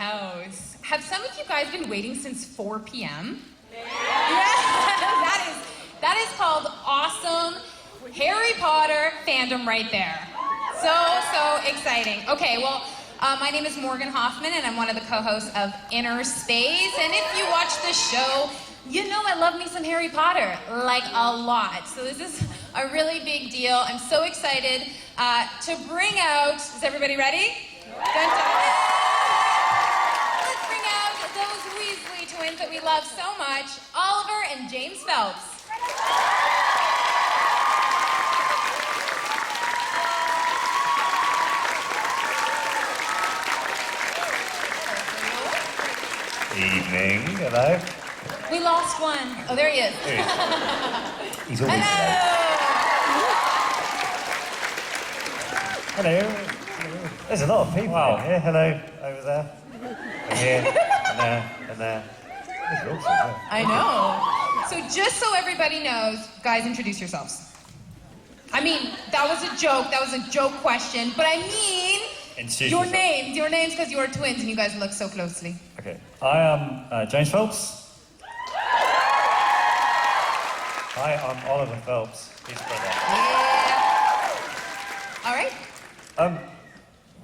house. Have some of you guys been waiting since 4 p.m.? Yeah, that is called awesome Harry Potter fandom right there. So exciting. Okay, well, my name is Morgan Hoffman, and I'm one of the co-hosts of Inner Space. And if you watch the show, you know I love me some Harry Potter, like a lot. So this is a really big deal. I'm so excited to bring out, is everybody ready? Dun, dun. Let's bring out those Weasley twins that we love so much, Oliver and James Phelps. Evening, hello. We lost one. Oh, there he is. He's always late. Hello. There's a lot of people in here. Hello, over there. And here, and there, and there. There's lots of them. I know. So just so everybody knows, guys, introduce yourselves. I mean, that was a joke. That was a joke question. But I mean, your names, because you are twins and you guys look so closely. Okay. I am James Phelps. Hi, I'm Oliver Phelps, his brother. Yeah. All right.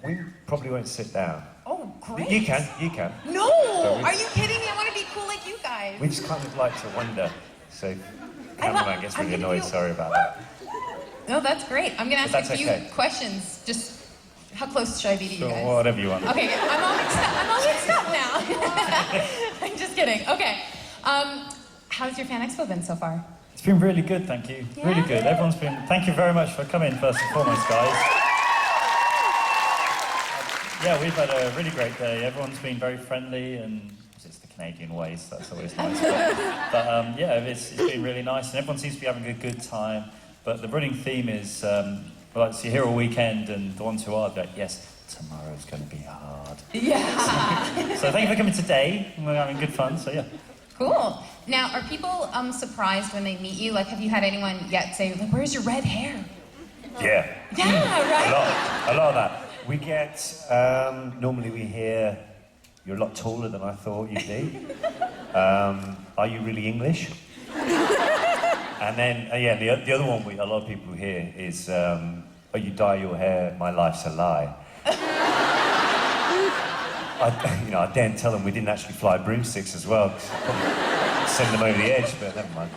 We probably won't sit down. Oh, great. You can. No! Are you kidding me? I want to be cool like you guys. We just kind of like to wonder. So, cameraman gets really annoyed. Sorry about that. No, that's great. I'm going to ask you a few questions. Just, how close should I be to you guys? Whatever you want. Okay, I'm all mixed up now. I'm just kidding. Okay. How's your Fan Expo been so far? It's been really good, thank you. Yeah. Really good. Thank you very much for coming, first and foremost, guys. Yeah, we've had a really great day. Everyone's been very friendly, and it's the Canadian way, so that's always nice. But yeah, it's been really nice, and everyone seems to be having a good time. But the running theme is, well, so you're here all weekend, and the ones who are, like, yes, tomorrow's going to be hard. Yeah. So thank you for coming today. We're having good fun, so yeah. Cool. Now, are people surprised when they meet you? Like, have you had anyone yet say, like, where's your red hair? Yeah. Yeah, right? A lot of that. We get, normally we hear, you're a lot taller than I thought you'd be. Are you really English? And then, the other one a lot of people hear is, oh, you dye your hair, my life's a lie. I daren't tell them we didn't actually fly broomsticks as well. Send them over the edge, but never mind.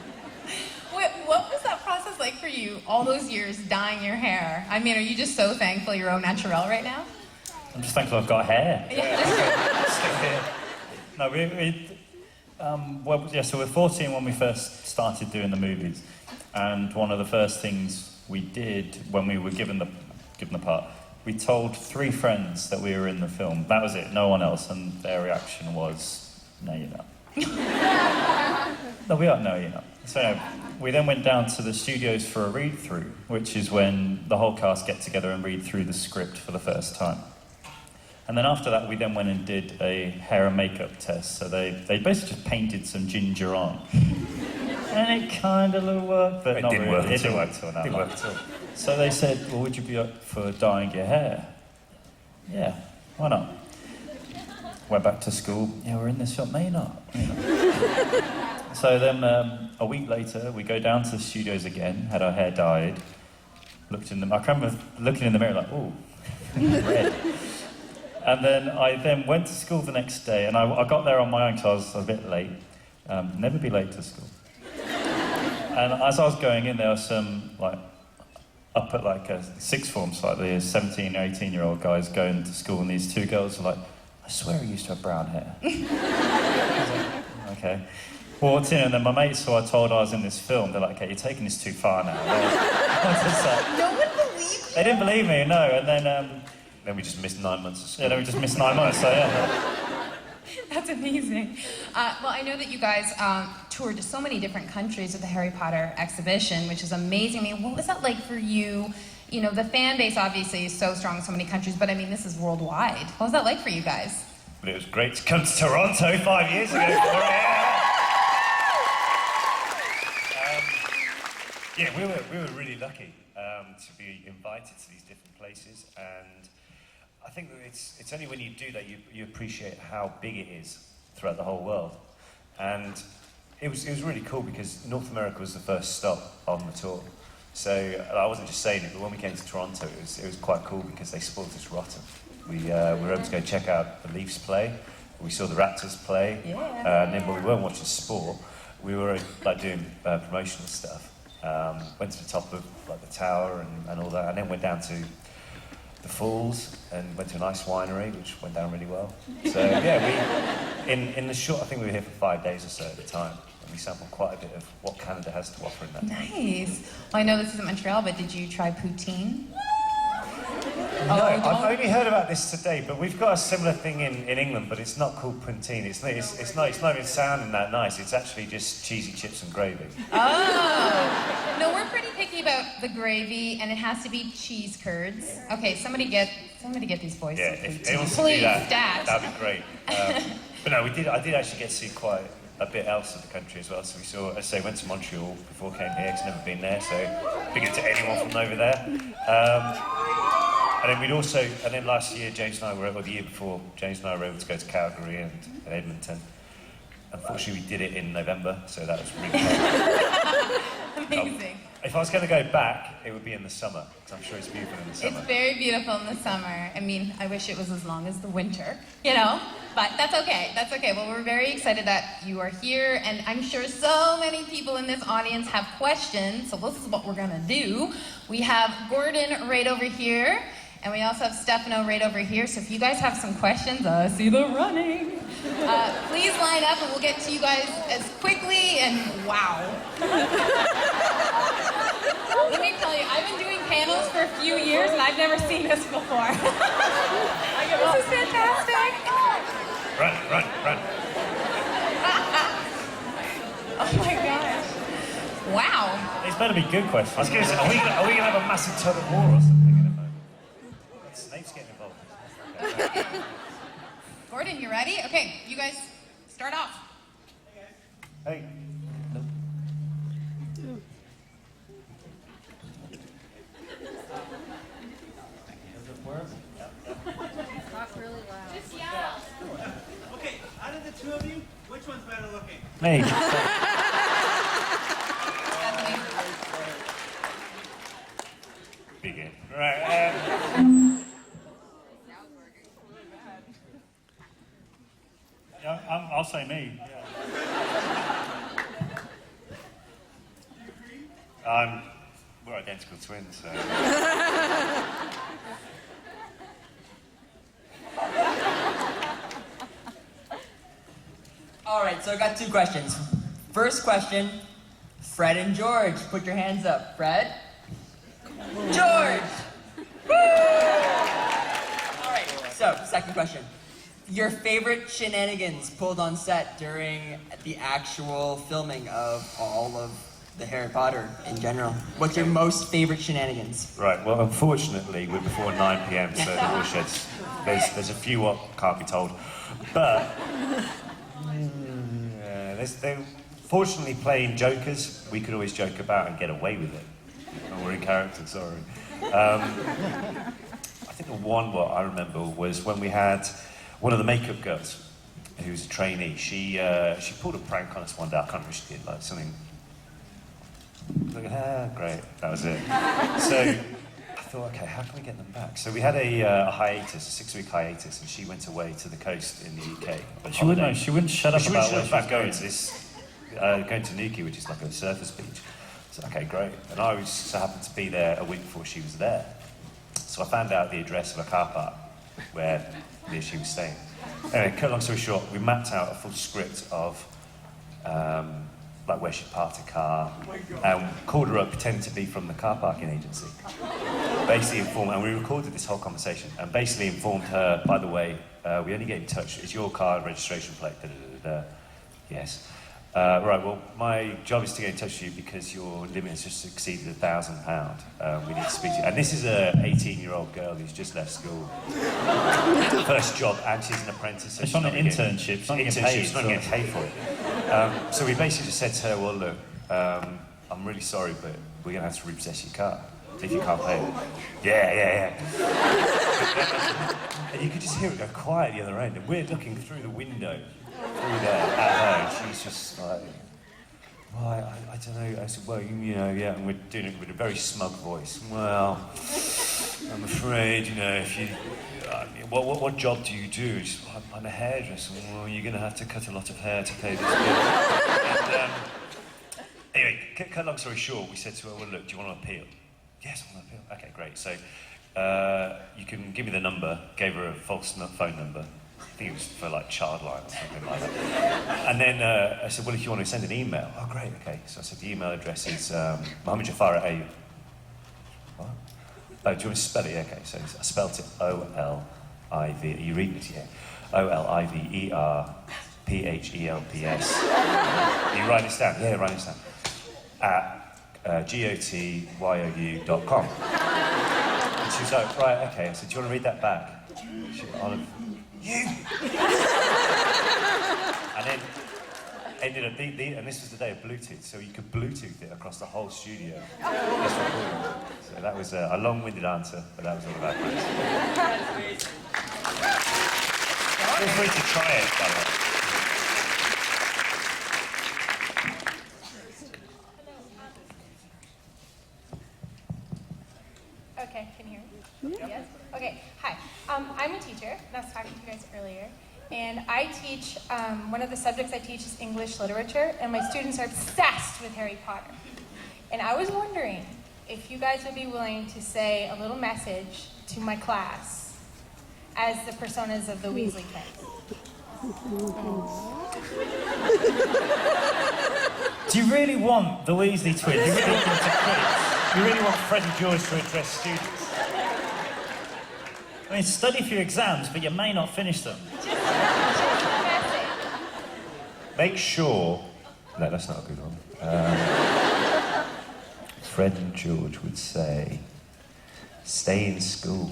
What was that process like for you, all those years dyeing your hair? I mean, are you just so thankful you're au naturel right now? I'm just thankful I've got hair. Yeah. No, so we're 14 when we first started doing the movies, and one of the first things we did when we were given the part, we told 3 friends that we were in the film. That was it, no one else, and their reaction was, no, you're not. No, we are, no, you're not. So we then went down to the studios for a read-through, which is when the whole cast get together and read through the script for the first time. And then after that, we then went and did a hair and makeup test. So they basically just painted some ginger on. And it kind of worked, but not really. It didn't work at all. So they said, well, would you be up for dyeing your hair? Yeah, why not? Went back to school. Yeah, we're in this film. No, you're not. So then a week later, we go down to the studios again, had our hair dyed, I can remember looking in the mirror like, oh, red. And then I went to school the next day, and I got there on my own because I was a bit late. Never be late to school. And as I was going in, there was some, up at a sixth form, slightly, 17 or 18-year-old guys going to school, and these 2 girls were like, I swear I used to have brown hair. Okay. Walked in, and then my mates who I told I was in this film, they're like, okay, you're taking this too far now. No one believed you? They didn't believe me, no, and then... Then we just missed 9 months of school. Yeah, then we just missed 9 months, so yeah. That's amazing. Well, I know that you guys toured to so many different countries with the Harry Potter exhibition, which is amazing. I mean, what was that like for you? You know, the fan base obviously is so strong in so many countries, but I mean, this is worldwide. What was that like for you guys? But it was great to come to Toronto 5 years ago. Yeah, we were really lucky to be invited to these different places, and I I think that it's only when you do that you appreciate how big it is throughout the whole world. And it was really cool because North America was the first stop on the tour. So I wasn't just saying it, but when we came to Toronto, it was quite cool because they spoiled us rotten. We were able to go check out the Leafs play. We saw the Raptors play, and then, but we weren't watching sport. We were like doing promotional stuff. Went to the top of like the tower and all that, and then went down to the Falls and went to a nice winery, which went down really well. So yeah, in the short, I think we were here for 5 days or so at the time, and we sampled quite a bit of what Canada has to offer in that. Nice. Well, I know this isn't Montreal, but did you try poutine? No, I've only heard about this today, but we've got a similar thing in England, but it's not called poutine. It's not even sounding that nice. It's actually just cheesy chips and gravy. Oh. No, we're pretty picky about the gravy, and it has to be cheese curds. Okay, somebody get these boys Yeah, some if poutine. anyone can Please, do that, Dad. that'd be great. But no, I did actually get to see quite a bit else of the country as well. So we saw, as I say, went to Montreal before I came here, 'cause I've never been there, so big up to anyone from over there. And then last year, James and I were, or the year before, James and I were able to go to Calgary and Edmonton. Unfortunately, we did it in November, so that was really fun. Amazing. If I was going to go back, it would be in the summer, because I'm sure it's beautiful in the summer. It's very beautiful in the summer. I mean, I wish it was as long as the winter, you know? But that's okay, that's okay. Well, we're very excited that you are here, and I'm sure so many people in this audience have questions, so this is what we're gonna do. We have Gordon right over here, and we also have Stefano right over here, so if you guys have some questions, I see the running. Please line up and we'll get to you guys as quickly and wow. Let me tell you, I've been doing panels for a few years and I've never seen this before. This is fantastic. Run. Oh my gosh. Wow. It's better be good questions. I was going to say, are we going to have a massive tug of war or something in a moment? Snape's getting involved. Gordon, you ready? Okay, you guys start off. Hey. Nope. Does it work? Talk really loud. Just yell. Okay, out of the two of you, which one's better looking? Me. Begin. Right. Yeah, I'll say me. We're identical twins, so. All right, so I got 2 questions. First question, Fred and George, put your hands up. Fred? George! Woo! All right, so second question. Your favorite shenanigans pulled on set during the actual filming of all of the Harry Potter in general. What's your most favorite shenanigans? Right, well, unfortunately, we're before 9 p.m, so the warsheds, there's a few what can't be told. But, fortunately, playing jokers, we could always joke about and get away with it. Oh, we're in character, sorry. I think the one what I remember was when we had one of the makeup girls, who was a trainee. She pulled a prank on us one day. I can't remember what she did, like something. Look at her, great, that was it. So I thought, okay, how can we get them back? So we had a hiatus, a 6-week hiatus, and she went away to the coast in the UK. But she wouldn't shut up about where she was going to this, going to Nuki, which is like a surface beach. So okay, great. And I was so happened to be there a week before she was there. So I found out the address of a car park where she was staying. Anyway, cut long story short, we mapped out a full script of like where she parked her car, and called her up, pretending to be from the car parking agency. Basically informed, and we recorded this whole conversation, and basically informed her, by the way, we only get in touch, it's your car registration plate, yes. Right, well, my job is to get in touch with you because your limit has just exceeded £1,000. We need to speak to you. And this is a 18-year-old girl who's just left school. First job, and she's an apprentice. So It's on an internship, she's not getting paid. She's not getting paid for it. So we basically just said to her, well, look, I'm really sorry, but we're going to have to repossess your car if you can't pay it. Yeah. you could just hear it go quiet at the other end, and we're looking through the window, through there, at her, and she's just like, well, I don't know. I said, well, you know, yeah, and we're doing it with a very smug voice. Well, I'm afraid, you know, if you, what job do you do? She said, well, I'm a hairdresser. Well, you're going to have to cut a lot of hair to pay this bill. And, anyway, cut long story short, we said to her, well, look, do you want to appeal? Yes, I want to appeal. Okay, great. So you can give me the number. Gave her a false phone number. I think it was for like Childline or something like that. And then I said, well, if you want to send an email. Oh, great, okay. So I said, the email address is Mohammed Jafar at AU. What? Oh, do you want to spell it? Okay, so I spelt it O-L-I-V. Are you reading it? Yeah. O-L-I-V-E-R-P-H-E-L-P-S. Are you writing this down? Yeah, writing this down. At gotyou.com. And she was like, right, okay. I said, do you want to read that back? She went, Olive, you! And then ended up, and this was the day of Bluetooth, so you could Bluetooth it across the whole studio. This recording. So that was a long-winded answer, but that was all about it. Feel free to try it, by the way. Okay, can you hear me? Yes? Okay, hi. I'm a teacher, and I was talking to you guys earlier, and I teach, one of the subjects I teach is English literature, and my students are obsessed with Harry Potter. And I was wondering if you guys would be willing to say a little message to my class as the personas of the Weasley kids. Do you really want the Weasley twins? You really want them to quiz? You really want Fred and George to address students? I mean, study for your exams, but you may not finish them. Just a message. Make sure... No, that's not a good one. Fred and George would say, stay in school.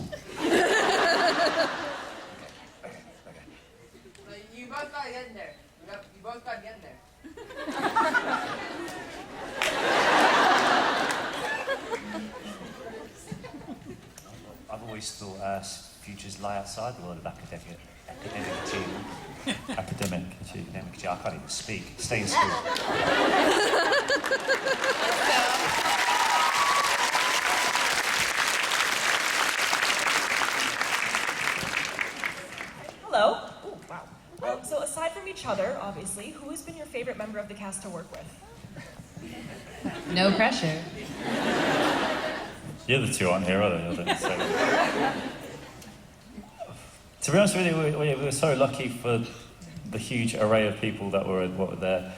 You both got to get in there. You both got to get in there. I've always thought futures lie outside the world of academic achievement. Academic achievement. Academic achievement. I can't even speak. Stay in school. Hello. Oh, wow. So aside from each other, obviously, who has been your favorite member of the cast to work with? No pressure. The other two aren't here, are they? So... To be honest with you, we were so lucky for the huge array of people that were there.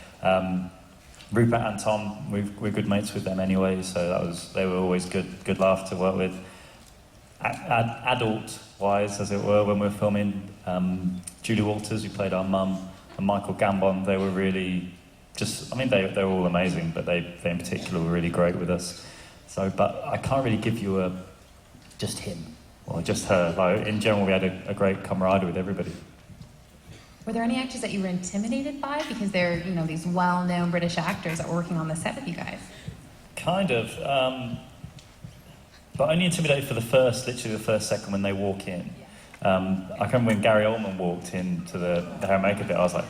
Rupert and Tom, we're good mates with them anyway, so they were always good laugh to work with. Adult-wise, as it were, when we were filming, Julie Walters, who played our mum, and Michael Gambon, they were really they were all amazing, but they in particular were really great with us. So, but I can't really give you just him or just her. Like, in general, we had a great camaraderie with everybody. Were there any actors that you were intimidated by? Because they're, these well-known British actors that were working on the set with you guys. Kind of. But only intimidated for literally the first second when they walk in. I can remember when Gary Oldman walked into the hair and makeup bit, I was like...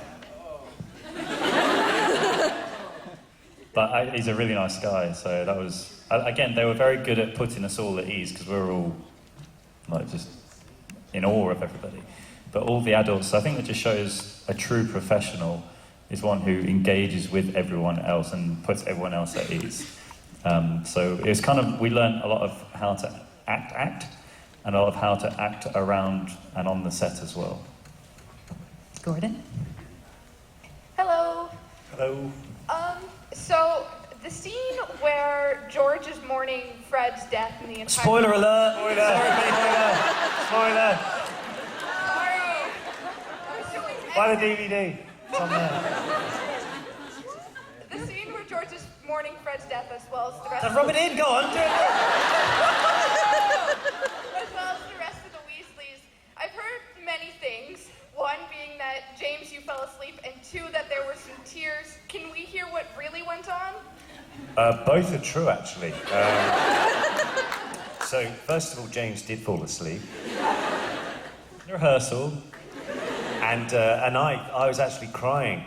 But he's a really nice guy, so that was... Again, they were very good at putting us all at ease, because we were all, just in awe of everybody. But all the adults, I think it just shows a true professional is one who engages with everyone else and puts everyone else at ease. So it was we learned a lot of how to act, and a lot of how to act around and on the set as well. Gordon? Hello. Hello. So the scene where George is mourning Fred's death in the entire... Spoiler alert! Spoiler! Sorry. I'm so Buy the DVD. It's on there. The scene where George is mourning Fred's death as well as the rest Rub it in, go on, do it! as well as the rest of the Weasleys. I've heard many things. One being that, James, you fell asleep, and two, that there were some tears. Can we hear what really went on? Both are true, actually. So, first of all, James did fall asleep. rehearsal. And I was actually crying.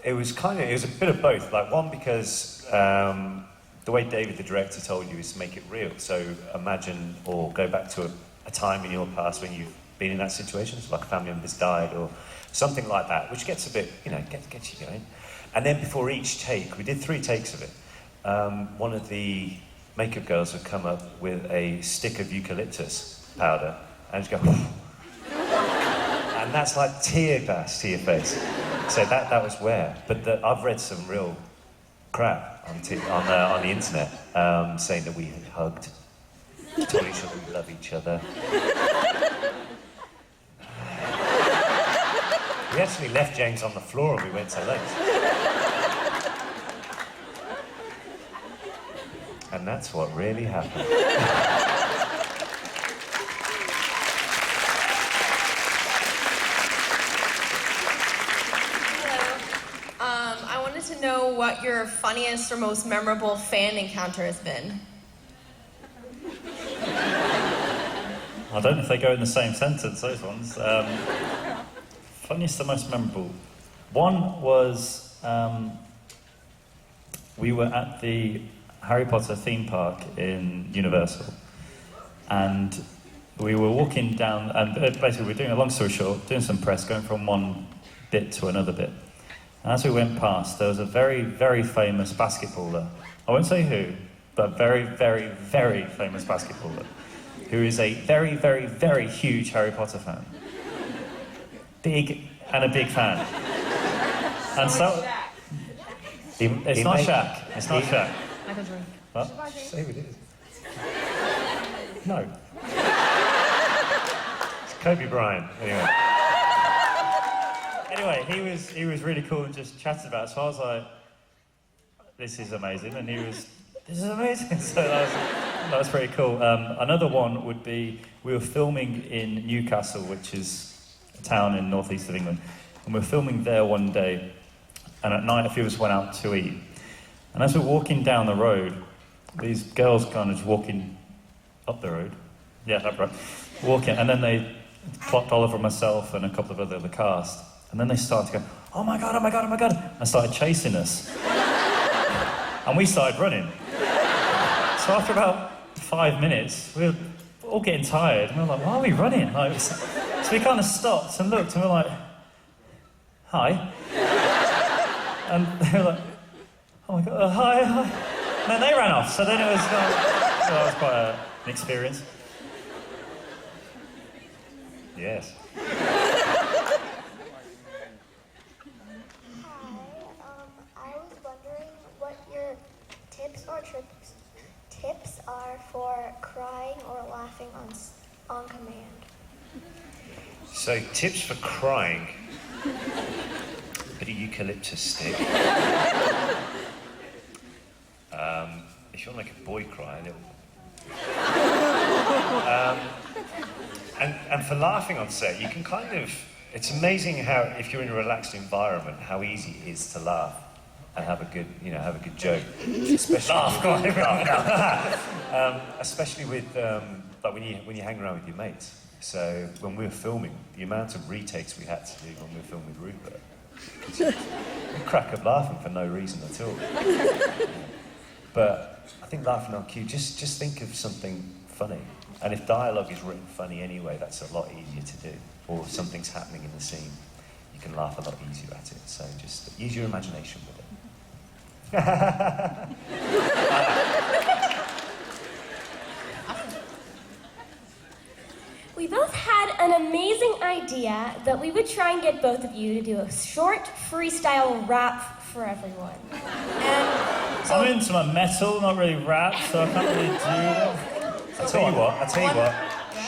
It was a bit of both. Like, one, because the way David, the director, told you is to make it real. So imagine or go back to a time in your past when you've been in that situation, so like a family member's died or something like that, which gets a bit, gets you going. And then before each take, we did 3 takes of it. One of the makeup girls would come up with a stick of eucalyptus powder and just go, and that's like tear gas to your face. So that was where. But I've read some real crap on the internet saying that we had hugged, told each other we love each other. We actually left James on the floor and we went to lunch. And that's what really happened. I wanted to know what your funniest or most memorable fan encounter has been. I don't know if they go in the same sentence, those ones. Funniest or most memorable? One was we were at the Harry Potter theme park in Universal, and we were walking down, and basically we're doing a long story short, doing some press, going from one bit to another bit. And as we went past, there was a very, very famous basketballer. I won't say who, but very, very, very famous basketballer, who is a very, very, very huge Harry Potter fan. Big fan. And so... It's not Shaq. It's not Shaq. What? Say who it is. No. It's Kobe Bryant, anyway. Anyway, he was really cool and just chatted about it. So I was like, this is amazing. And he was, this is amazing. So that was pretty cool. Another one would be, we were filming in Newcastle, which is a town in northeast of England. And we were filming there one day. And at night, a few of us went out to eat. And as we're walking down the road, these girls kind of just walking up the road. Yeah, up right. Walking, and then they clocked Oliver, myself, and a couple of other cast. And then they started to go, oh my God, oh my God, oh my God, and started chasing us. And we started running. So after about 5 minutes, we were all getting tired, and we were like, why are we running? So we kind of stopped and looked, and we were like, hi. And they were like, oh my God, hi. And then they ran off, so then it was, that was quite an experience. Yes. I was wondering what your tips are for crying or laughing on command. So, tips for crying. Bit of eucalyptus stick. If you want to make a boy cry, a little. And for laughing on set, you can kind of. It's amazing how, if you're in a relaxed environment, how easy it is to laugh and have a good joke. Especially especially with like when you hang around with your mates. So when we were filming, the amount of retakes we had to do when we were filming with Rupert, we crack up laughing for no reason at all. But I think laughing on cue, just think of something funny. And if dialogue is written funny anyway, that's a lot easier to do. Or if something's happening in the scene, you can laugh a lot easier at it. So just use your imagination with it. We both had an amazing idea that we would try and get both of you to do a short freestyle rap for everyone. And so I'm into my metal, not really rap, so I can't really do that. I'll tell you what,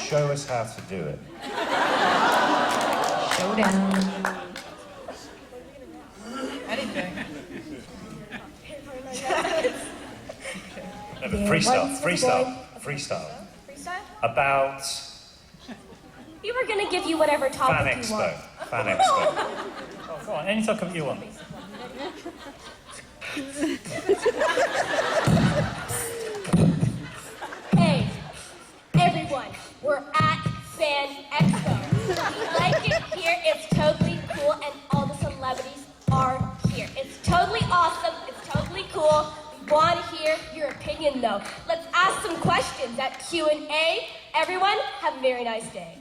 show us how to do it. Showdown. Anything. Freestyle. Freestyle? About we were going to give you whatever topic you want. Fan Expo. Oh, go on, any topic you want. Hey, everyone, we're at Fan Expo. We like it here. It's totally cool, and all the celebrities are here. It's totally awesome. It's totally cool. We want to hear your opinion, though. Let's ask some questions at Q&A. Everyone, have a very nice day.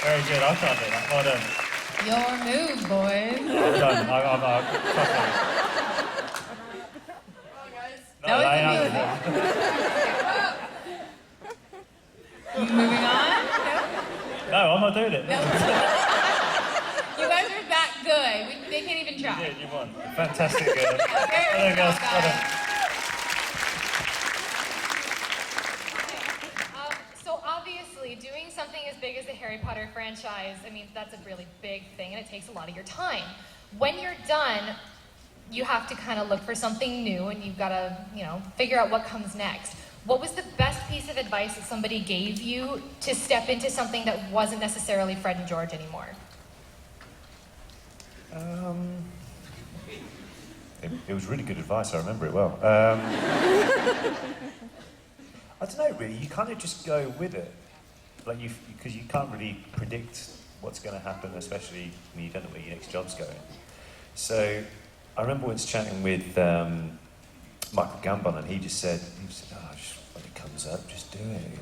Very good. I can't do that. Well done. Your move, boys. Well done. Trust me. No, That was I the am. Moving on? No, I'm not doing it. No? You guys are that good. They can't even try. You won. Fantastic. Well Very done, good guys. job, Well done. guys. So obviously, doing something as big as the Harry Potter franchise, I mean, that's a really big thing, and it takes a lot of your time. When you're done, you have to kind of look for something new, and you've got to, figure out what comes next. What was the best piece of advice that somebody gave you to step into something that wasn't necessarily Fred and George anymore? It was really good advice, I remember it well. I don't know, really, you kind of just go with it. Because you can't really predict what's going to happen, especially when you don't know where your next job's going. So, I remember once chatting with Michael Gambon, and he said, oh, just when it comes up, just do it,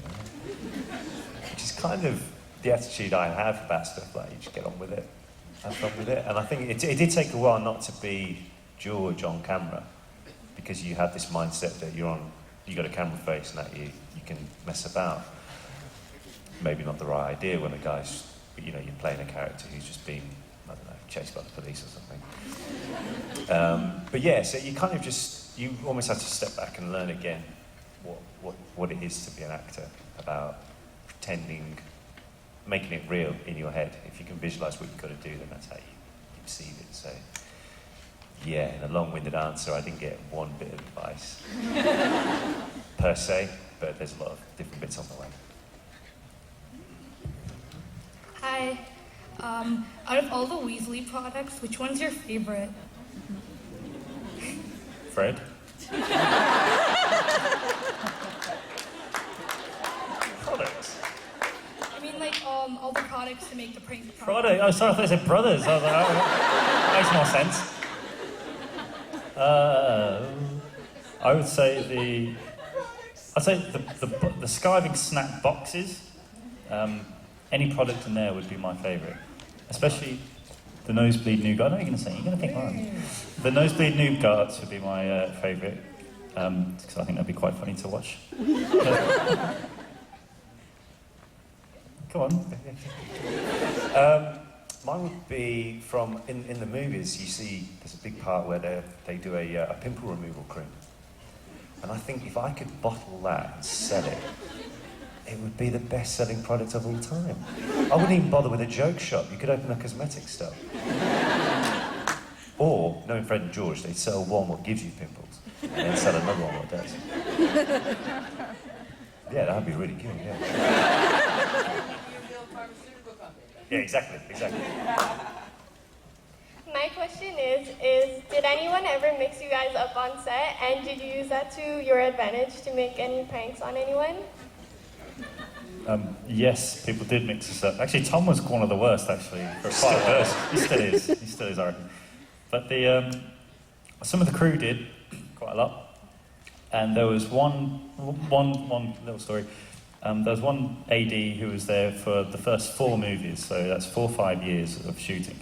Which is kind of the attitude I have about stuff, like, you just get on with it, have fun with it. And I think it did take a while not to be George on camera, because you have this mindset that you got a camera face and that you can mess about. Maybe not the right idea when a guy's, you're playing a character who's just been, I don't know, chased by the police or something. But yeah, so you kind of you almost have to step back and learn again what it is to be an actor, about pretending, making it real in your head. If you can visualise what you've got to do, then that's how you perceive it. So yeah, in a long-winded answer, I didn't get one bit of advice per se, but there's a lot of different bits on the way. Hi. Out of all the Weasley products, which one's your favorite? Fred? Products? I mean, like, all the products to make the prank. Product? Oh, sorry, I thought you said brothers. I was like, oh, makes more sense. I would say the skiving snack boxes. Any product in there would be my favourite, especially the nosebleed nougat. I know you're going to say, you're going to think mine. The nosebleed nougats would be my favourite, because I think that'd be quite funny to watch. Come on. Mine would be from, in the movies, you see there's a big part where they do a pimple removal cream. And I think if I could bottle that and sell it, it would be the best-selling product of all time. I wouldn't even bother with a joke shop. You could open a cosmetic store. Or, knowing Fred and George, they'd sell one what gives you pimples, and then sell another one what does. Yeah, that'd be really good, yeah. Yeah, exactly. My question is did anyone ever mix you guys up on set, and did you use that to your advantage to make any pranks on anyone? Yes, people did mix us up. Actually, Tom was one of the worst, actually, for quite a while. He still is, I reckon. But some of the crew did quite a lot. And there was one little story. There was one AD who was there for the first 4 movies, so that's 4 or 5 years of shooting.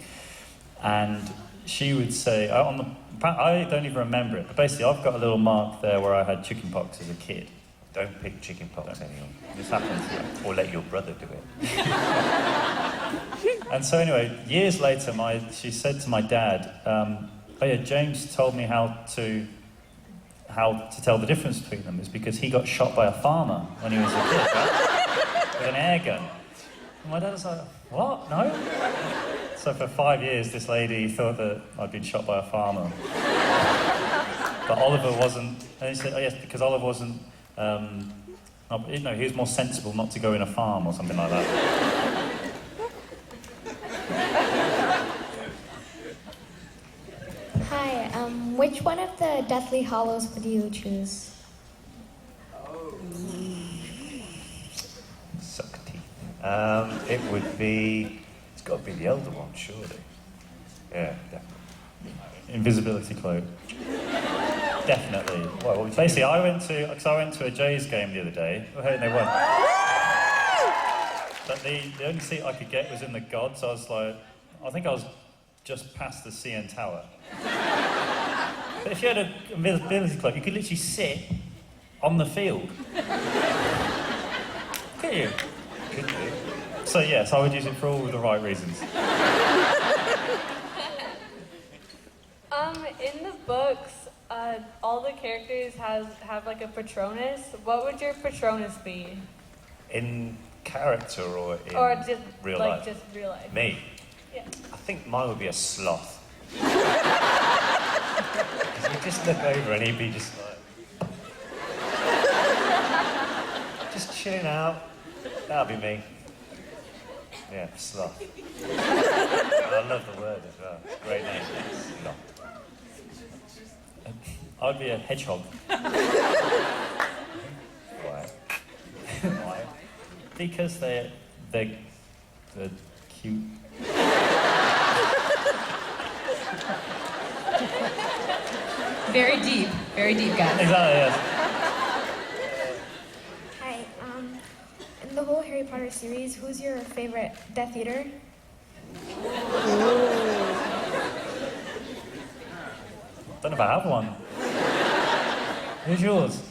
And she would say, I don't even remember it, but basically I've got a little mark there where I had chickenpox as a kid. Don't pick chickenpox, anyone. This happens. Or let your brother do it. And so anyway, years later, she said to my dad, oh yeah, James told me how to tell the difference between them, is because he got shot by a farmer when he was a kid, right? With an air gun. And my dad was like, what? No? So for 5 years, this lady thought that I'd been shot by a farmer. But Oliver wasn't, and he said, oh yes, because Oliver wasn't, he was more sensible not to go in a farm or something like that. Hi, which one of the Deathly Hallows would you choose? It would be... It's got to be the elder one, surely. Yeah, definitely. Invisibility cloak. Definitely. Well, Basically, I went to a Jays game the other day. And they won. But the only seat I could get was in the gods. I was like, I think I was just past the CN Tower. But if you had an invisibility cloak, you could literally sit on the field. Could you? Could do. So yes, I would use it for all the right reasons. In the books, all the characters have like a Patronus. What would your Patronus be? In character or in just real like life? just real life. Me? Yeah. I think mine would be a sloth. Because you just look over and he'd be just like... just chilling out. That'd be me. Yeah, sloth. I love the word as well. It's a great name. Sloth. I'd be a hedgehog. Why? Why? Because they're cute. Very deep, guys. Exactly, yes. Hi, in the whole Harry Potter series, who's your favorite Death Eater? Don't know if I have one. Who's yours?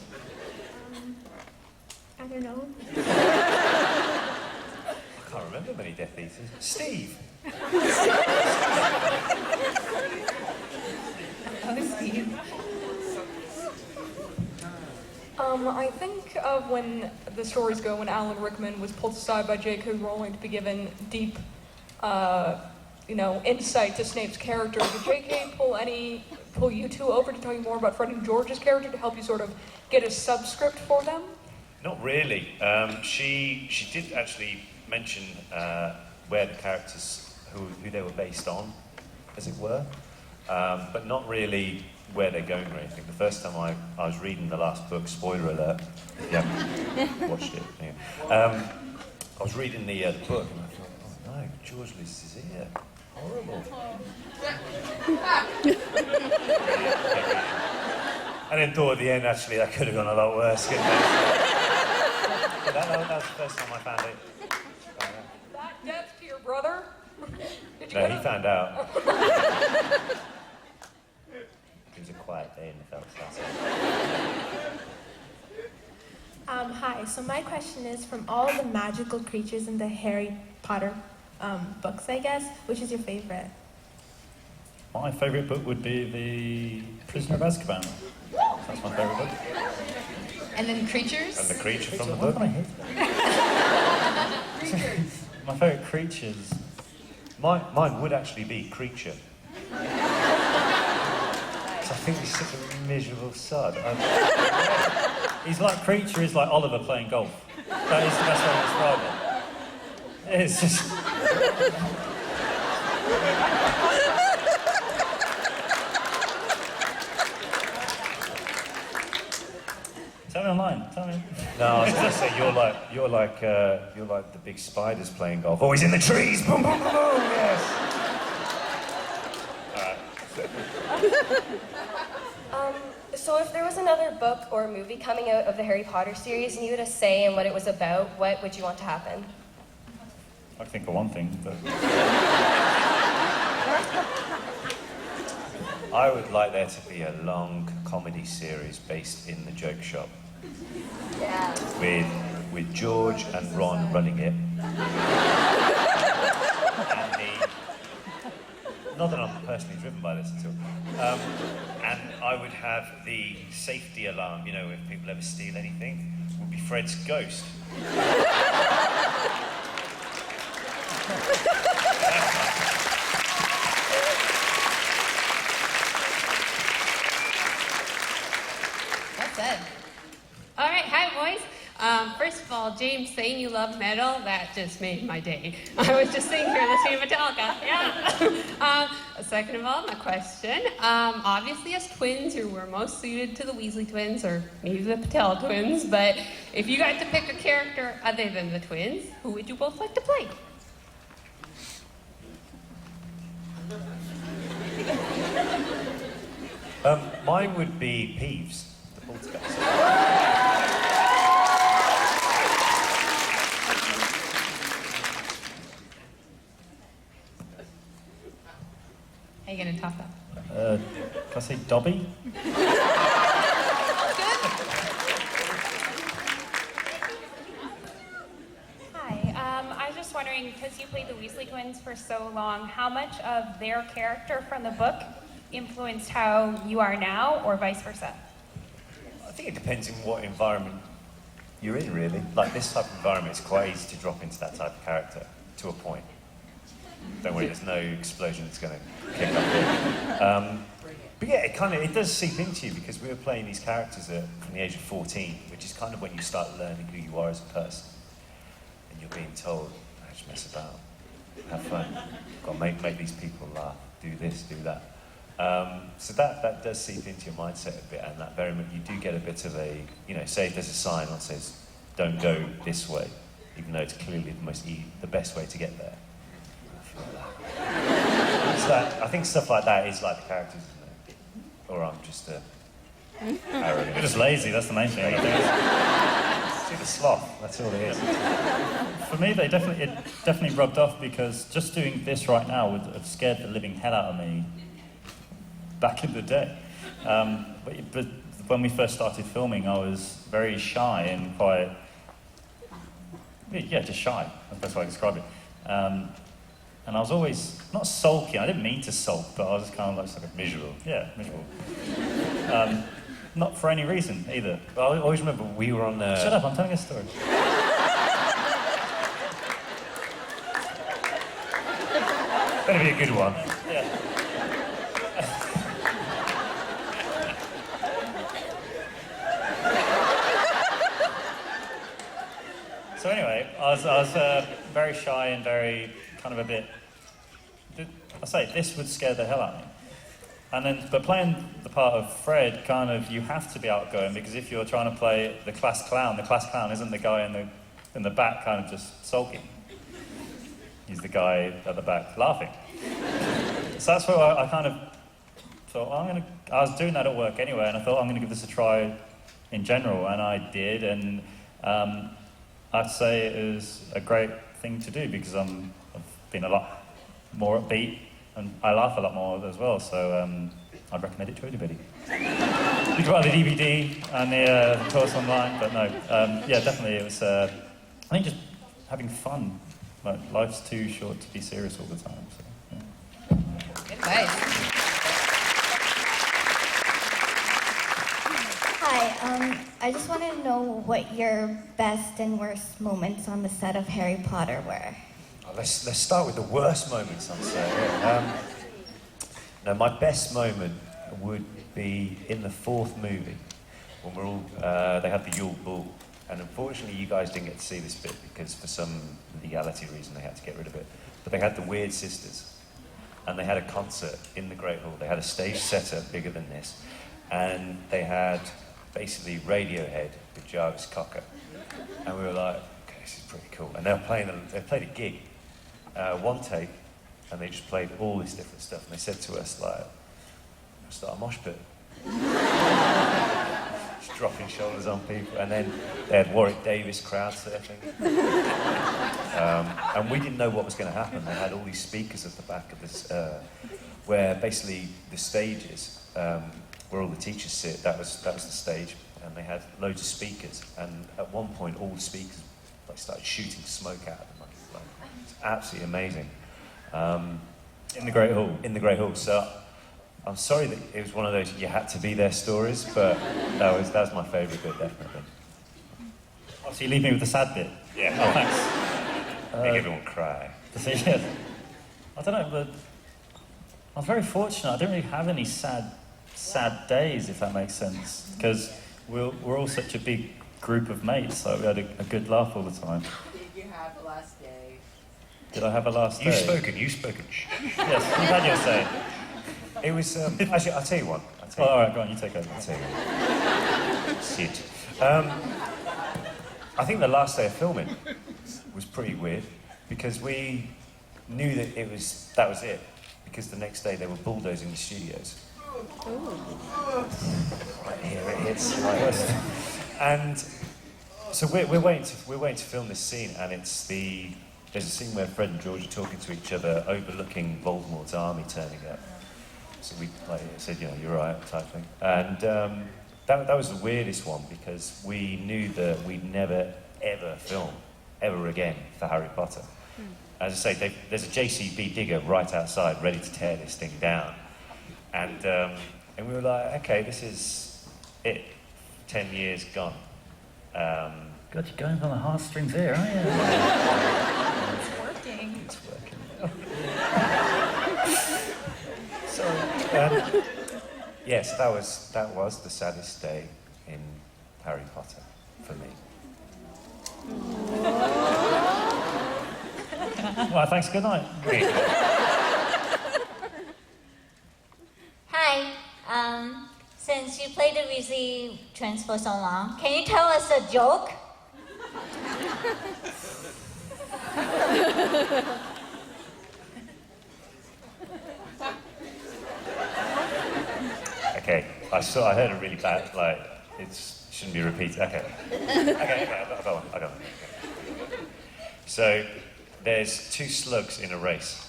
I don't know. I can't remember many Death Eaters. Steve! Steve. I think of when the stories go when Alan Rickman was pulled aside by J.K. Rowling to be given deep, insight to Snape's character. Did J.K. pull you two over to tell you more about Fred and George's character to help you sort of get a subscript for them? Not really. She did actually mention where the characters, who they were based on, as it were, but not really where they're going or anything. The first time I was reading the last book, spoiler alert, if you haven't watched it, yeah. I was reading the book and I thought, oh no, George Lucas is here. Horrible. And then thought at the end, actually, that could have gone a lot worse, couldn't it? But that was the first time I found it. That depth to your brother? No, he found out. It was a quiet day in the Phelps household. Hi, so my question is, from all the magical creatures in the Harry Potter books, I guess, which is your favorite? My favourite book would be The Prisoner of Azkaban. That's my favourite book. And then creatures? And the creature from the Why book. can't I hit that? My favourite creatures. Mine would actually be Creature. I think he's such a miserable sod. He's like Creature is like Oliver playing golf. That is the best way to describe it. It's just... Tell me online. Tell me. No, I was going to say you're like the big spiders playing golf. Always in the trees. Boom, boom, boom, boom. Yes. So if there was another book or movie coming out of the Harry Potter series and you had a say in what it was about, what would you want to happen? I think of one thing, but... I would like there to be a long comedy series based in the joke shop. Yeah. With George and Ron running it. Not that I'm personally driven by this at all. And I would have the safety alarm, you know, if people ever steal anything, would be Fred's ghost. That's it. All right, hi boys. First of all, James, saying you love metal, that just made my day. I was just sitting here listening to Metallica. Yeah. Second of all, my question. Obviously, as twins, you were most suited to the Weasley twins, or maybe the Patel twins, but if you got to pick a character other than the twins, who would you both like to play? Mine would be Peeves, the poltergeist. How you gonna top that? Can I say Dobby? Hi, I was just wondering, because you played the Weasley twins for so long, how much of their character from the book influenced how you are now, or vice versa? I think it depends on what environment you're in, really. Like this type of environment, it's quite easy to drop into that type of character to a point. Don't worry, there's no explosion that's going to kick up here. But yeah, it does seep into you because we were playing these characters from the age of 14, which is kind of when you start learning who you are as a person. And you're being told, just mess about, have fun, got to make these people laugh, do this, do that. So that does seep into your mindset a bit, and that very much, you do get a bit of a, say if there's a sign that says, don't go this way, even though it's clearly the best way to get there. So I think stuff like that is like the characters, isn't it? Or I'm just arrogant. You're just lazy, that's the main thing. See the sloth, that's all it is. For me, it definitely rubbed off because just doing this right now would have scared the living hell out of me back in the day. But when we first started filming, I was very shy and quite, just shy. That's the best way to describe it. And I was always, not sulky, I didn't mean to sulk, but I was kind of like sort of miserable. Yeah, miserable. Not for any reason either. Well, I always remember we were on... Shut up, I'm telling a story. Better be a good one. Yeah. So anyway, I was very shy and very kind of a bit. I say this would scare the hell out of me. And then, but playing the part of Fred, kind of you have to be outgoing because if you're trying to play the class clown isn't the guy in the back kind of just sulking. He's the guy at the back laughing. So that's where I kind of thought I was doing that at work anyway, and I thought I'm going to give this a try in general, and I did, and I'd say it was a great thing to do because I've been a lot more upbeat and I laugh a lot more as well, so I'd recommend it to anybody. You can buy the DVD and the course online, but no, definitely it was, I think just having fun. Like, life's too short to be serious all the time, so, yeah. Good advice. Hi, I just wanted to know what your best and worst moments on the set of Harry Potter were. Let's start with the worst moments on set. No, my best moment would be in the fourth movie when we're all they have the Yule Ball, and unfortunately you guys didn't get to see this bit because for some legality reason they had to get rid of it. But they had the Weird Sisters, and they had a concert in the Great Hall. They had a stage setup bigger than this, and they had basically Radiohead with Jarvis Cocker, and we were like, okay, this is pretty cool. And they played a gig. One take, and they just played all this different stuff, and they said to us, like, start a mosh pit. Just dropping shoulders on people, and then they had Warwick Davis crowd surfing. And we didn't know what was going to happen. They had all these speakers at the back of this, where basically the stages, where all the teachers sit, that was the stage, and they had loads of speakers, and at one point all the speakers started shooting smoke out of them. It's absolutely amazing. In the Great Hall. In the Great Hall. So I'm sorry that it was one of those you had to be there stories, but that was my favourite bit, definitely. Oh, so you leave me with the sad bit? Yeah. Oh, thanks. Make everyone cry. Yeah. I don't know, but I was very fortunate. I didn't really have any sad days, if that makes sense, because we're all such a big group of mates, so we had a good laugh all the time. Did you have the last day? Did I have a last day? You've spoken. Shh. Yes, you've had your say. It was, actually, I'll tell you one. Oh, all right, go on, you take over. I'll tell you one. Sit. I think the last day of filming was pretty weird because we knew that that was it, because the next day they were bulldozing the studios. Right here it hits. Right. And so we're waiting to film this scene, and there's a scene where Fred and George are talking to each other, overlooking Voldemort's army turning up. So we said, you're right, type thing. And that was the weirdest one, because we knew that we'd never ever film ever again for Harry Potter. As I say, there's a JCB digger right outside, ready to tear this thing down. And we were like, okay, this is it. 10 years gone. God, you're going on the heartstrings here, aren't you? It's working. It's working. So, yes, that was the saddest day in Harry Potter for me. Well, thanks, good night. Hi. Since you played the Weasley twins for so long, can you tell us a joke? Okay, I heard a really bad, it shouldn't be repeated. Okay, I got one. So, there's two slugs in a race,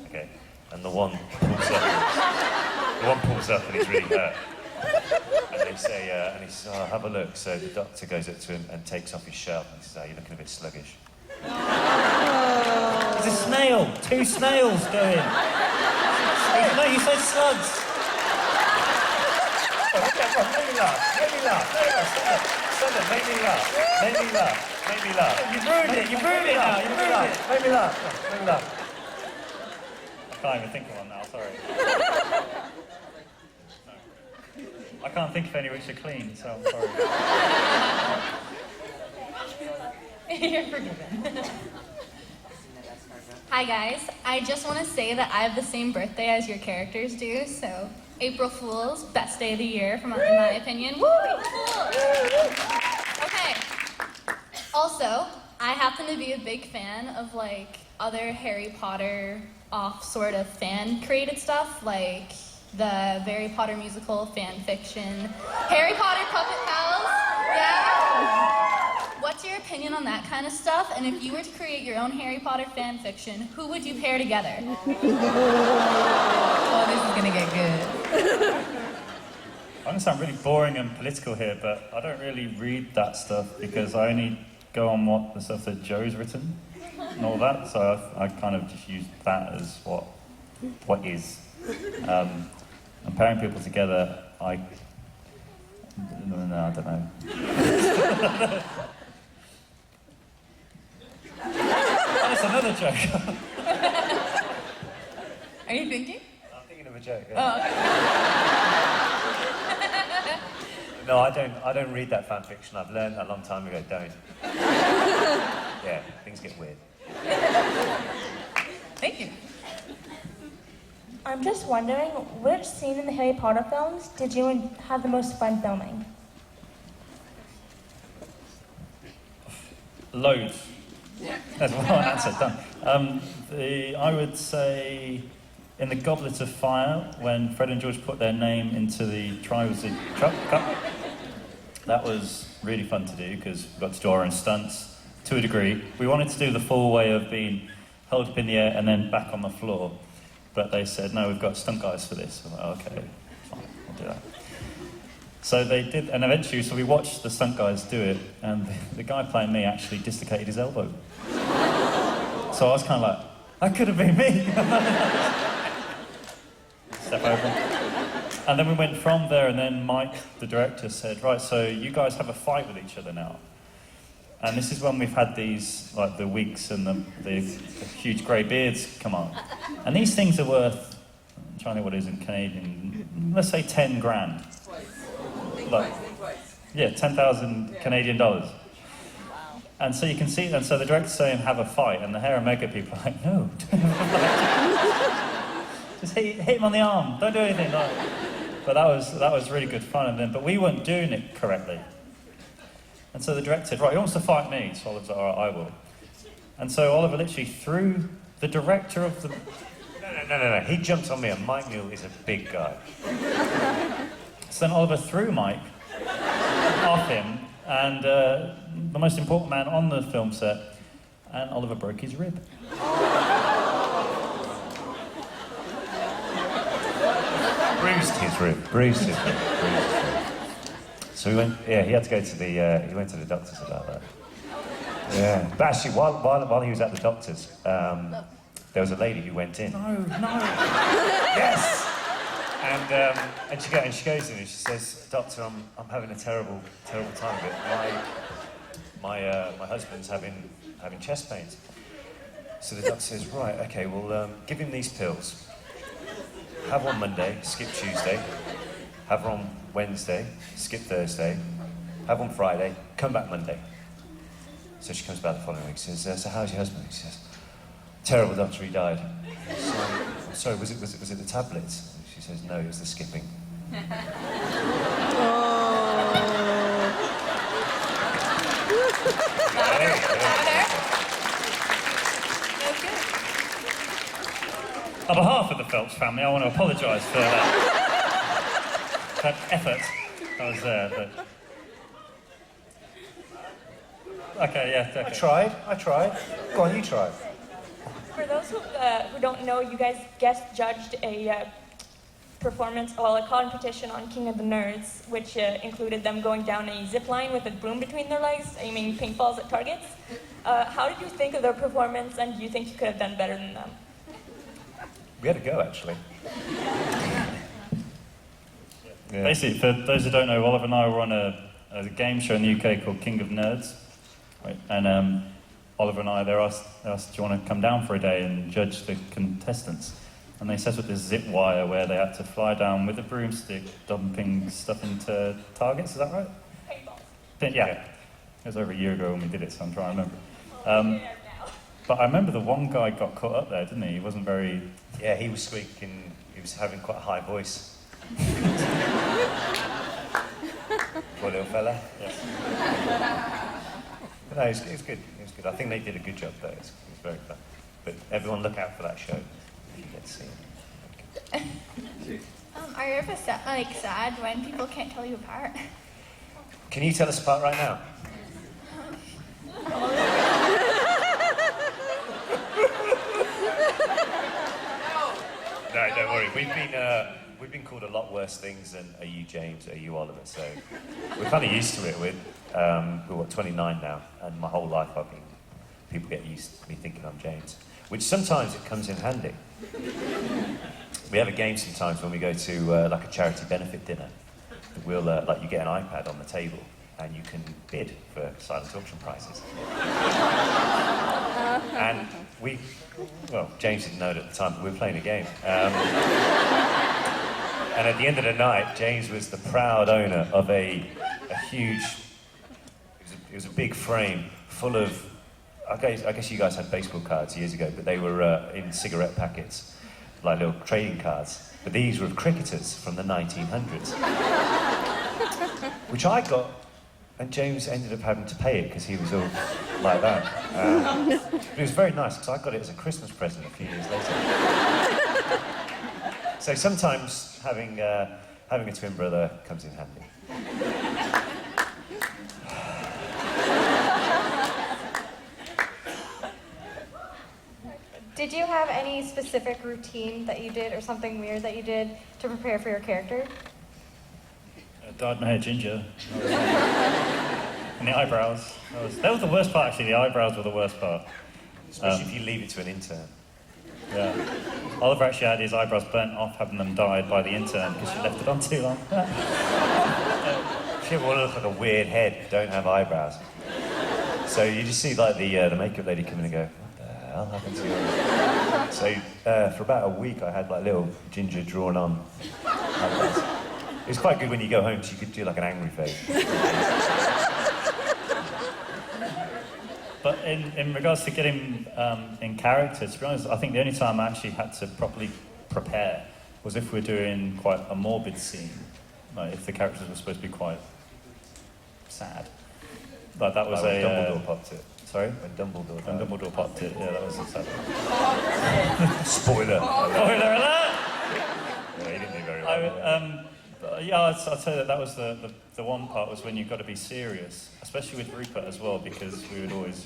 okay, and the one pulls up and he's really hurt. And they say, and he says, oh, have a look. So the doctor goes up to him and takes off his shirt and says, oh, you're looking a bit sluggish. There's a snail! 2 snails going. No, you said slugs. Okay, come on, make me laugh. Make me laugh. You've ruined it now. Make me laugh. I can't even think of one now, sorry. I can't think of any which are clean, so I'm sorry. You're forgiven. Hi guys, I just want to say that I have the same birthday as your characters do, so April Fool's, best day of the year, in my opinion. Woo! Okay. Also, I happen to be a big fan of other Harry Potter sort of fan created stuff, like the Harry Potter musical fan fiction, Harry Potter Puppet Pals. Yeah. What's your opinion on that kind of stuff? And if you were to create your own Harry Potter fan fiction, who would you pair together? Oh, this is gonna get good. I'm going to sound really boring and political here, but I don't really read that stuff because I only go on the stuff that Joe's written and all that, so I kind of just use that as what is. And pairing people together, I don't know. That's another joke. Are you thinking? I'm thinking of a joke. Yeah. Oh, okay. No, I don't read that fan fiction. I've learned a long time ago, don't. Yeah, things get weird. Thank you. I'm just wondering, which scene in the Harry Potter films did you have the most fun filming? Loads. That's one answer, done. I would say in the Goblet of Fire, when Fred and George put their name into the Triwizard Cup. That was really fun to do because we got to do our own stunts to a degree. We wanted to do the full way of being held up in the air and then back on the floor. But they said, no, we've got stunt guys for this. I'm like, okay, fine, I'll do that. So they did, and eventually, so we watched the stunt guys do it, and the guy playing me actually dislocated his elbow. So I was kind of like, that could have been me. Step over. And then we went from there, and then Mike, the director, said, right, so you guys have a fight with each other now. And this is when we've had these, like the wigs and the huge grey beards come on. And these things are worth, I'm trying to know what it is in Canadian, let's say 10 grand. Like, Yeah, 10,000 Canadian dollars. And so you can see, and so the director's saying, have a fight, and the Hair Omega people are like, no, don't have a fight. Just hit him on the arm, don't do anything. No. But that was really good fun, and then, but we weren't doing it correctly. And so the director said, right, he wants to fight me, so Oliver's like, all right, I will. And so Oliver literally threw the director of the... No, he jumped on me, and Mike Newell is a big guy. So then Oliver threw Mike off him, and the most important man on the film set, and Oliver broke his rib. Bruised his rib. So he went, he had to go to the, he went to the doctors about that. Yeah, but actually, while he was at the doctor's, there was a lady who went in. No. Yes! And she goes in and she says, Doctor, I'm having a terrible time of it. My husband's having chest pains. So the doctor says, right, okay, well, give him these pills. Have one Monday, skip Tuesday. Have one Wednesday, skip Thursday. Have one Friday, come back Monday. So she comes back the following week, says, so how's your husband? He says, terrible, doctor, he died. Sorry, was it the tablets? She says, no, it was the skipping. On behalf of the Phelps family, I want to apologise for that effort that was there. But... Okay, yeah. Okay. I tried. Go on, you try. For those who don't know, you guys guest judged a performance, well, a competition on King of the Nerds, which included them going down a zip line with a broom between their legs, aiming paintballs at targets. How did you think of their performance, and do you think you could have done better than them? We had a go, actually. Yeah. Basically, for those who don't know, Oliver and I were on a game show in the UK called King of Nerds. Right? And Oliver and I, they asked, do you want to come down for a day and judge the contestants? And they set up this zip wire where they had to fly down with a broomstick, dumping stuff into targets, is that right? Paintballs. Yeah. It was over a year ago when we did it, so I'm trying to remember. But I remember the one guy got caught up there, didn't he? He wasn't very... Yeah, he was squeaking, he was having quite a high voice. Poor little fella. Yeah. But no, it was good. It was good. I think they did a good job though. It was very fun. But everyone look out for that show if you get to see it. Are you ever sad when people can't tell you apart? Can you tell us apart right now? No, don't worry. We've been called a lot worse things than "Are you James? Are you Oliver?" So we're kind of used to it. We're 29 now, and my whole life people get used to me thinking I'm James, which sometimes it comes in handy. We have a game sometimes when we go to like a charity benefit dinner. We'll you get an iPad on the table, and you can bid for silent auction prices. And James didn't know it at the time, but we were playing a game. And at the end of the night, James was the proud owner of a huge, it was a big frame full of, I guess you guys had baseball cards years ago, but they were in cigarette packets, like little trading cards. But these were of cricketers from the 1900s, which I got. And James ended up having to pay it because he was all like that. But it was very nice because I got it as a Christmas present a few years later. So sometimes having a twin brother comes in handy. Did you have any specific routine that you did or something weird that you did to prepare for your character? Dyed my hair ginger. And the eyebrows. That was the worst part, actually. The eyebrows were the worst part. Especially if you leave it to an intern. Yeah. Oliver actually had his eyebrows burnt off having them dyed by the intern because she left it on too long. If you ever want to look like a weird head, don't have eyebrows. So you just see like the makeup lady come in and go, what the hell happened to you? So for about a week I had like little ginger drawn on eyebrows. It's quite good when you go home because you could do like an angry face. But in regards to getting in character, to be honest, I think the only time I actually had to properly prepare was if we're doing quite a morbid scene, like if the characters were supposed to be quite sad. Like that was when a Dumbledore popped it. Sorry? When Dumbledore popped it, yeah, that was sad. Spoiler. Spoiler alert! Yeah, he didn't do very well. Yeah, I'd say that was the one part was when you've got to be serious, especially with Rupert as well, because we would always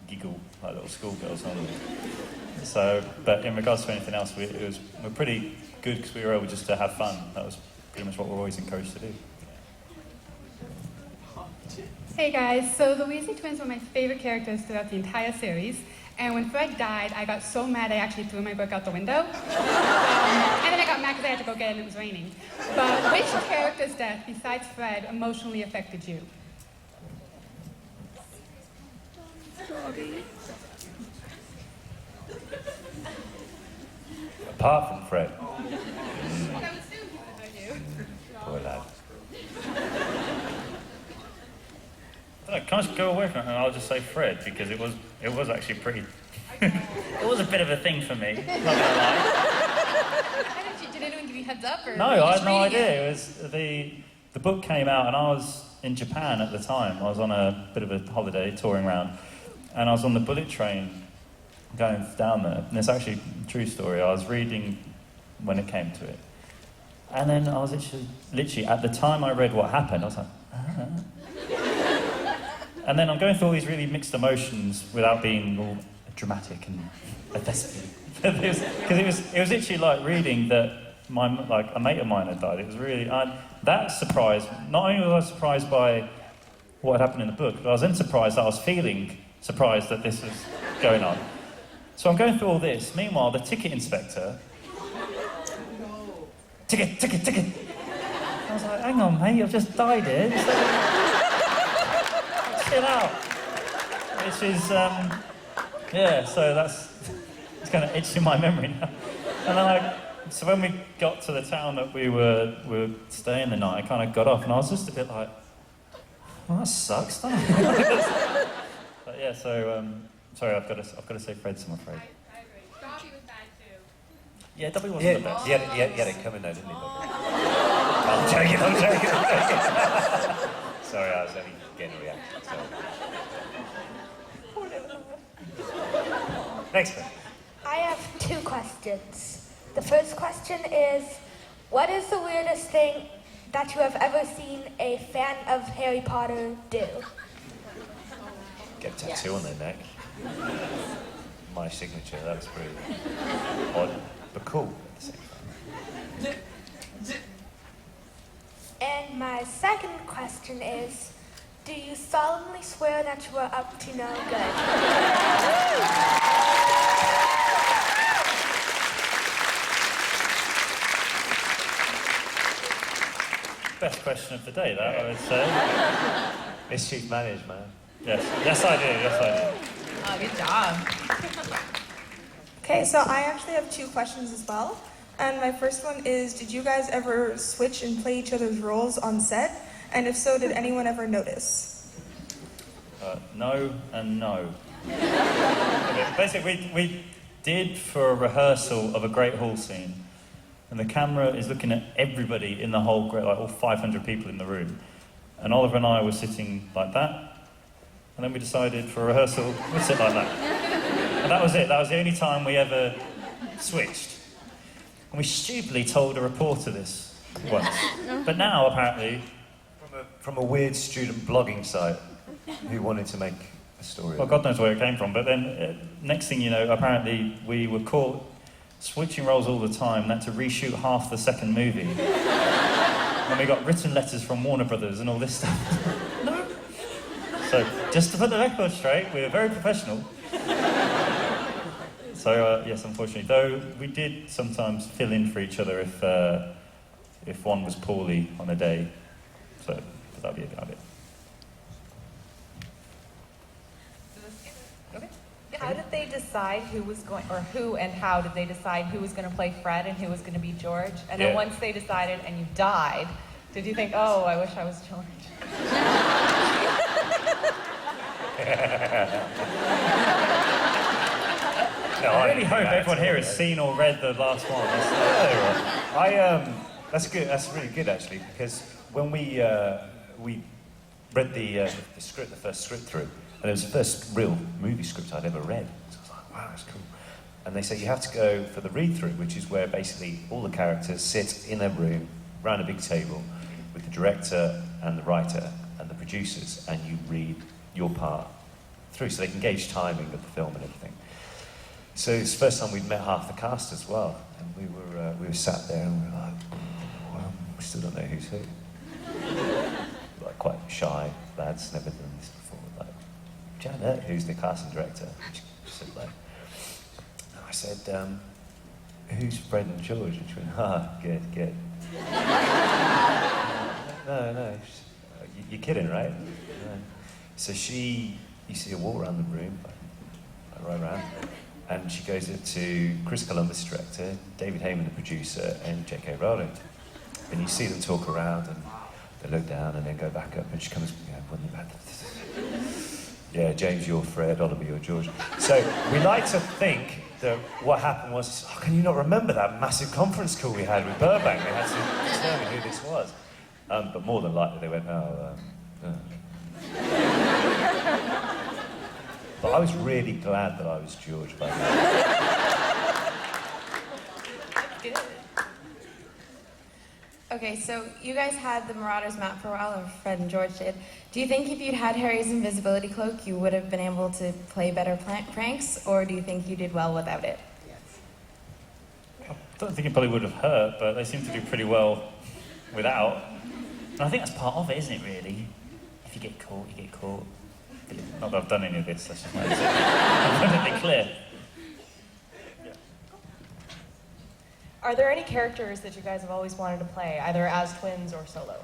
giggle like little schoolgirls, aren't we? So, but in regards to anything else, we're pretty good because we were able just to have fun. That was pretty much what we're always encouraged to do. Hey guys, so the Weasley twins were my favorite characters throughout the entire series. And when Fred died, I got so mad I actually threw my book out the window. And then I got mad because I had to go get it and it was raining. But which character's death, besides Fred, emotionally affected you? Apart from Fred. Poor lad. Can I just go away from it and I'll just say Fred, because it was actually pretty... it was a bit of a thing for me, not gonna lie. Did anyone give you heads up? Or No, were you I just had no reading idea. it? It was the book came out and I was in Japan at the time. I was on a bit of a holiday touring around, and I was on the bullet train going down there. And it's actually a true story. I was reading when it came to it, and then I was literally at the time I read what happened, I was like, ah. And then I'm going through all these really mixed emotions without being all dramatic and a thespian. Because it was literally like reading that a mate of mine had died. It was really that surprised. Not only was I surprised by what had happened in the book, but I was then surprised that I was feeling surprised that this was going on. So I'm going through all this. Meanwhile, the ticket inspector. Ticket. I was like, hang on, mate, I've just died here. Chill out. Which is, so it's kind of etched in my memory now. And then so when we got to the town that we were staying the night, I kind of got off and I was just a bit like, well, that sucks, doesn't it? But yeah, so, sorry, I've got to say Fred, I'm afraid. I agree. Dobby was bad too. Yeah, Dobby wasn't the best. He had it coming though, didn't he, Bobby? I'm joking. Sorry, I was only getting a reaction. Sorry. Next one. I have 2 questions. The first question is, what is the weirdest thing that you have ever seen a fan of Harry Potter do? Get a tattoo on their neck. My signature, that was pretty odd, but cool at the same time. And my second question is, do you solemnly swear that you are up to no good? Best question of the day, that, I would say. It's chief managed, man. Yes, I do. Oh, good job. Okay, so I actually have 2 questions as well. And my first one is, did you guys ever switch and play each other's roles on set? And if so, did anyone ever notice? No and no. Okay, basically, we did for a rehearsal of a Great Hall scene, and the camera is looking at everybody in the whole Great, like all 500 people in the room. And Oliver and I were sitting like that, and then we decided for a rehearsal, we'd sit like that. And that was it. That was the only time we ever switched. And we stupidly told a reporter this once. But now, apparently... From a weird student blogging site who wanted to make a story. Well, God knows where it came from. But then, next thing you know, apparently we were caught switching roles all the time and had to reshoot half the second movie. And we got written letters from Warner Brothers and all this stuff. No. So, just to put the record straight, we were very professional. So, yes, unfortunately. Though, we did sometimes fill in for each other if one was poorly on a day. So, that'd be about it. Okay. How did they decide who was going, or who and how did they decide who was going to play Fred and who was going to be George? And then once they decided and you died, did you think, oh, I wish I was George? No, I really hope everyone here has seen or read the last one. That's good. That's really good actually, because when we read the script, the first script through, and it was the first real movie script I'd ever read. So I was like, wow, that's cool. And they say you have to go for the read-through, which is where basically all the characters sit in a room around a big table with the director and the writer and the producers, and you read your part through, so they can gauge timing of the film and everything. So it's the first time we'd met half the cast as well, and we were sat there and we were like, well, we still don't know who's who. Like quite shy lads, never done this before. Like, Janet, who's the casting director, she said like, I said, who's Fred and George? And she went, good. No, you're kidding, right? No. So you see her walk around the room, like right around. And she goes up to Chris Columbus, director, David Heyman, the producer, and J.K. Rowling. And you see them talk around, and they look down, and then go back up, and she comes, yeah, James, you're Fred, Oliver, you're George. So we like to think that what happened was, oh, can you not remember that massive conference call we had with Burbank? They had to determine who this was. But more than likely, they went, But I was really glad that I was George by then. Okay, so you guys had the Marauders map for a while, or Fred and George did. Do you think if you'd had Harry's invisibility cloak, you would have been able to play better pranks, or do you think you did well without it? I don't think it probably would have hurt, but they seem to do pretty well without. And I think that's part of it, isn't it, really? If you get caught, you get caught. Not that I've done any of this, that's just my abundantly clear. Are there any characters that you guys have always wanted to play, either as twins or solo?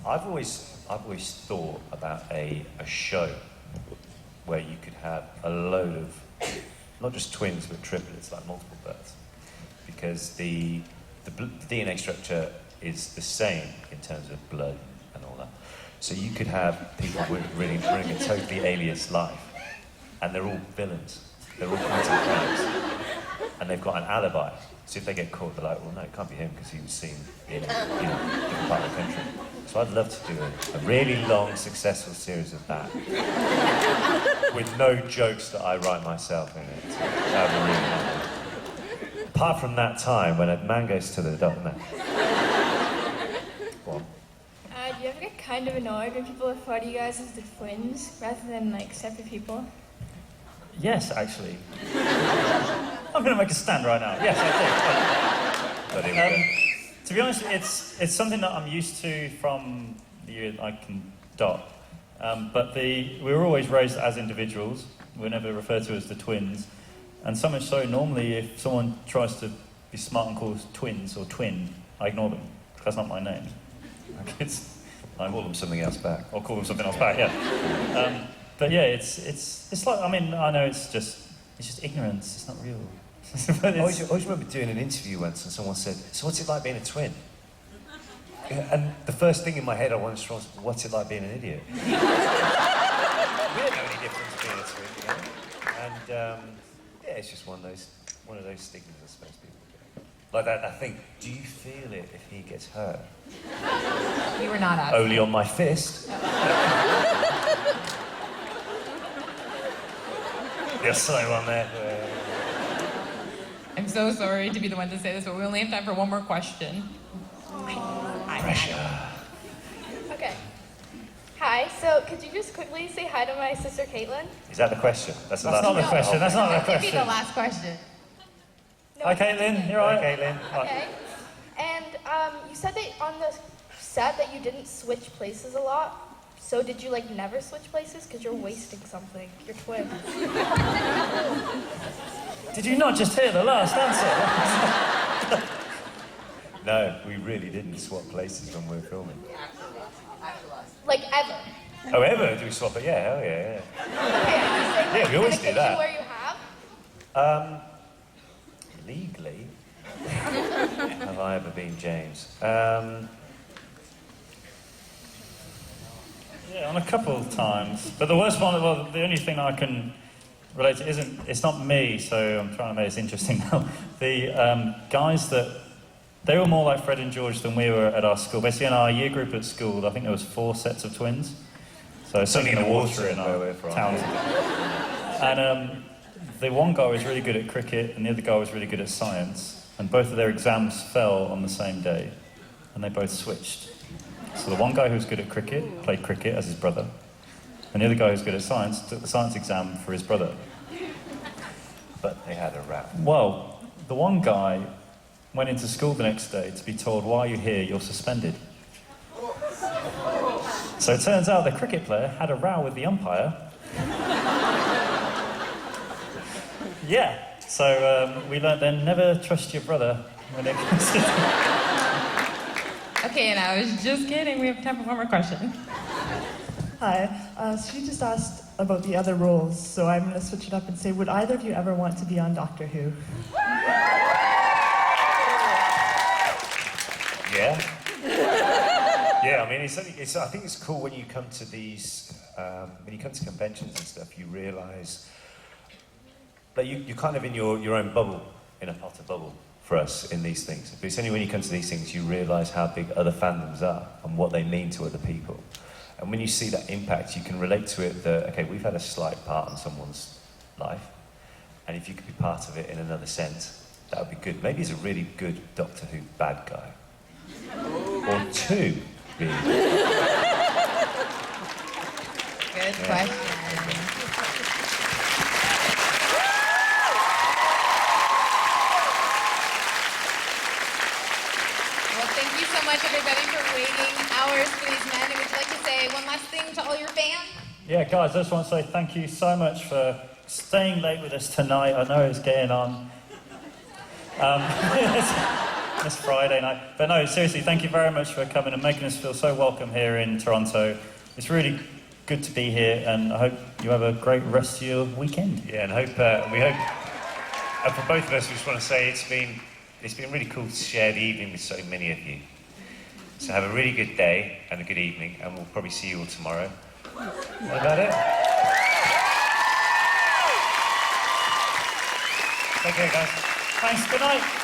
I've always thought about a show where you could have a load of, not just twins, but triplets, like multiple births. Because the DNA structure is the same in terms of blood and all that. So you could have people living a totally alias life, and they're all villains. They're all committing crimes, and they've got an alibi. So if they get caught, they're like, well, no, it can't be him because he was seen in a different part of the country. So I'd love to do a really long, successful series of that, with no jokes that I write myself in it. That would be really nice. Apart from that time when a man goes to the doctor. Do you ever get kind of annoyed when people refer to you guys as the twins rather than like separate people? Yes, actually. I'm going to make a stand right now. Yes, I do. To be honest, it's something that I'm used to from the year I can dot. But we were always raised as individuals. We're never referred to as the twins. And so much so, normally, if someone tries to be smart and calls twins or twin, I ignore them. That's not my name. I call them something else back. Or call them something else back, yeah. But yeah, it's like, I mean, I know it's just ignorance. It's not real. I always remember doing an interview once, and someone said, "So what's it like being a twin?" And the first thing in my head I wanted to was, "What's it like being an idiot?" We don't know any difference being a twin, you know? And yeah, it's just one of those stigmas I suppose people get. Like that, I think, do you feel it if he gets hurt? You were not asking. Only on my fist. There's something on there. I'm so sorry to be the one to say this, but we only have time for one more question. Pressure. Okay. Hi, so could you just quickly say hi to my sister Caitlin? Is that the question? That's not the question. That's not the That could be question. the last question. Hi, Caitlin. You're right. Hi, Caitlin. Okay. And you said that on the set that you didn't switch places a lot. So did you like never switch places? Because you're wasting something. You're twins. Did you not just hear the last answer? No, we really didn't swap places when we were filming. Like ever. Oh, ever? Do we swap it? Yeah, hell yeah, yeah. Yeah, we always do that. Where you have? Legally, have I ever been James? Yeah, on a couple of times. But the worst one, well, the only thing I can relate to it's not me, so I'm trying to make this interesting now. The guys they were more like Fred and George than we were at our school. Basically, in our year group at school, I think there was 4 sets of twins. So something in the water in our town. And the one guy was really good at cricket, and the other guy was really good at science. And both of their exams fell on the same day, and they both switched. So the one guy who was good at cricket played cricket as his brother, and the other guy who was good at science took the science exam for his brother. But they had a row. Well, the one guy went into school the next day to be told, "Why are you here? You're suspended." So it turns out the cricket player had a row with the umpire. Yeah, so we learned then, never trust your brother when it comes to... Okay, and I was just kidding. We have time for one more question. Hi. She just asked about the other roles, so I'm going to switch it up and say, would either of you ever want to be on Doctor Who? Yeah. Yeah, I mean, I think it's cool when you come to these, when you come to conventions and stuff, you realise that you're kind of in your own bubble, in a Potter bubble for us in these things. But it's only when you come to these things you realise how big other fandoms are and what they mean to other people. And when you see that impact, you can relate to it that, okay, we've had a slight part in someone's life, and if you could be part of it in another sense, that would be good. Maybe he's a really good Doctor Who bad guy. Or 2, really. Good question. Well, thank you so much, everybody, for waiting hours for these men. And would you like to say one last thing to all your fans? Yeah, guys, I just want to say thank you so much for staying late with us tonight. I know it's getting on. It's Friday night. But no, seriously, thank you very much for coming and making us feel so welcome here in Toronto. It's really good to be here, and I hope you have a great rest of your weekend. Yeah, and we hope, and for both of us, we just want to say it's been really cool to share the evening with so many of you. So have a really good day and a good evening, and we'll probably see you all tomorrow. What about it? Take care, guys. Thanks, good night.